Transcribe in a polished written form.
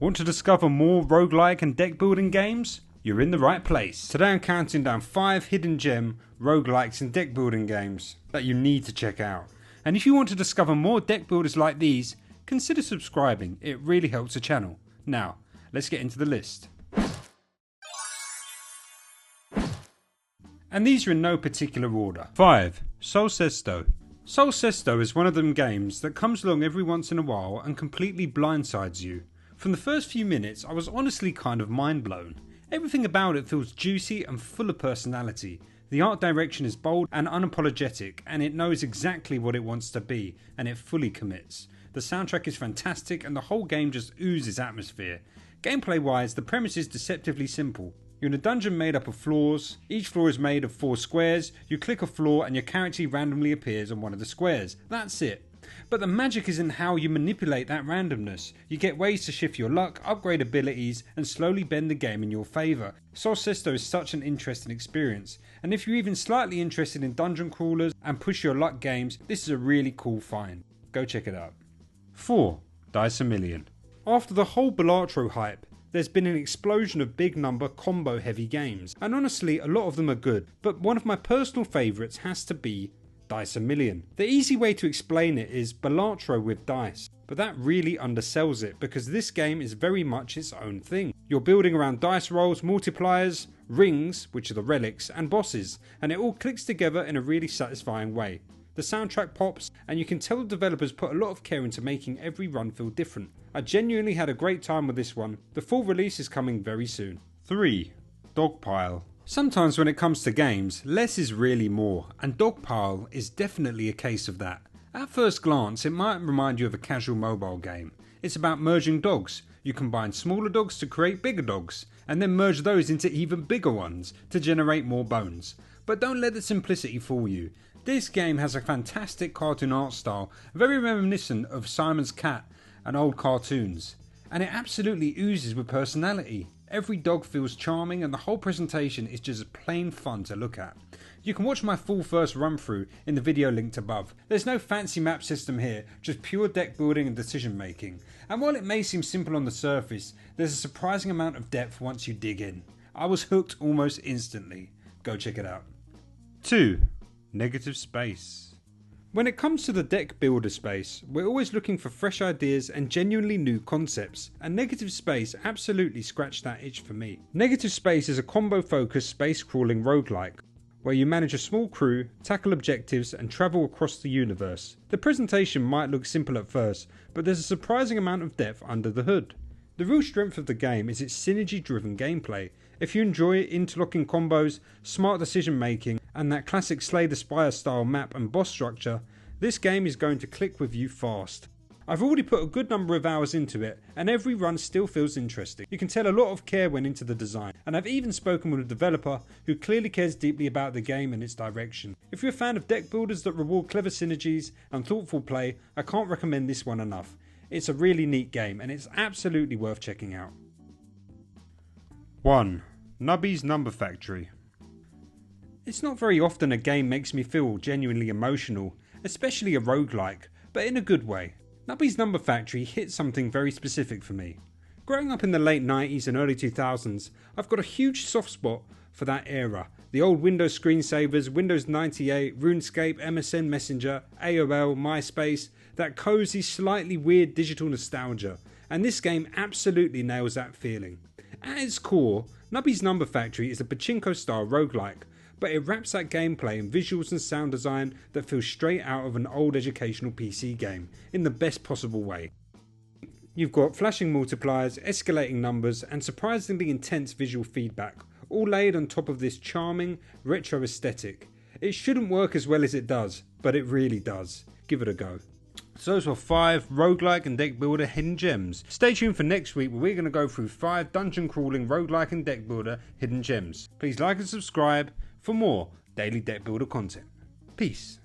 Want to discover more roguelike and deck building games? You're in the right place. Today I'm counting down 5 hidden gem roguelikes and deck building games that you need to check out. And if you want to discover more deck builders like these, consider subscribing, it really helps the channel. Now, let's get into the list. And these are in no particular order. 5. Solcesto. Solcesto is one of them games that comes along every once in a while and completely blindsides you. From the first few minutes I was honestly kind of mind blown. Everything about it feels juicy and full of personality. The art direction is bold and unapologetic, and it knows exactly what it wants to be, and it fully commits. The soundtrack is fantastic and the whole game just oozes atmosphere. Gameplay wise, the premise is deceptively simple. You're in a dungeon made up of floors. Each floor is made of 4 squares. You click a floor and your character randomly appears on one of the squares. That's it. But the magic is in how you manipulate that randomness. You get ways to shift your luck, upgrade abilities, and slowly bend the game in your favour. Solcesto is such an interesting experience, and if you're even slightly interested in dungeon crawlers and push your luck games, this is a really cool find. Go check it out. 4. Dice a Million. After the whole Balatro hype, there's been an explosion of big number combo heavy games, and honestly a lot of them are good, but one of my personal favourites has to be Dice a Million. The easy way to explain it is Balatro with dice, but that really undersells it because this game is very much its own thing. You're building around dice rolls, multipliers, rings, which are the relics, and bosses, and it all clicks together in a really satisfying way. The soundtrack pops, and you can tell the developers put a lot of care into making every run feel different. I genuinely had a great time with this one. The full release is coming very soon. 3. Dogpile. Sometimes when it comes to games, less is really more, and Dogpile is definitely a case of that. At first glance, it might remind you of a casual mobile game. It's about merging dogs. You combine smaller dogs to create bigger dogs, and then merge those into even bigger ones to generate more bones. But don't let the simplicity fool you. This game has a fantastic cartoon art style, very reminiscent of Simon's Cat and old cartoons, and it absolutely oozes with personality. Every dog feels charming and the whole presentation is just plain fun to look at. You can watch my full first run through in the video linked above. There's no fancy map system here, just pure deck building and decision making. And while it may seem simple on the surface, there's a surprising amount of depth once you dig in. I was hooked almost instantly. Go check it out. 2. Negative Space. When it comes to the deck builder space, we're always looking for fresh ideas and genuinely new concepts, and Negative Space absolutely scratched that itch for me. Negative Space is a combo focused space crawling roguelike, where you manage a small crew, tackle objectives and travel across the universe. The presentation might look simple at first, but there's a surprising amount of depth under the hood. The real strength of the game is its synergy driven gameplay. If you enjoy interlocking combos, smart decision making and that classic Slay the Spire style map and boss structure, this game is going to click with you fast. I've already put a good number of hours into it and every run still feels interesting. You can tell a lot of care went into the design, and I've even spoken with a developer who clearly cares deeply about the game and its direction. If you're a fan of deck builders that reward clever synergies and thoughtful play, I can't recommend this one enough. It's a really neat game and it's absolutely worth checking out. 1. Nubby's Number Factory. It's not very often a game makes me feel genuinely emotional, especially a roguelike, but in a good way. Nubby's Number Factory hit something very specific for me. Growing up in the late 90s and early 2000s, I've got a huge soft spot for that era. The old Windows screensavers, Windows 98, RuneScape, MSN Messenger, AOL, MySpace, that cozy, slightly weird digital nostalgia, and this game absolutely nails that feeling. At its core, Nubby's Number Factory is a pachinko style roguelike, but it wraps that gameplay in visuals and sound design that feels straight out of an old educational PC game, in the best possible way. You've got flashing multipliers, escalating numbers and surprisingly intense visual feedback, all laid on top of this charming, retro aesthetic. It shouldn't work as well as it does, but it really does. Give it a go. So those were 5 roguelike and deck builder hidden gems. Stay tuned for next week where we're going to go through 5 dungeon crawling roguelike and deck builder hidden gems. Please like and subscribe for more daily deck builder content. Peace.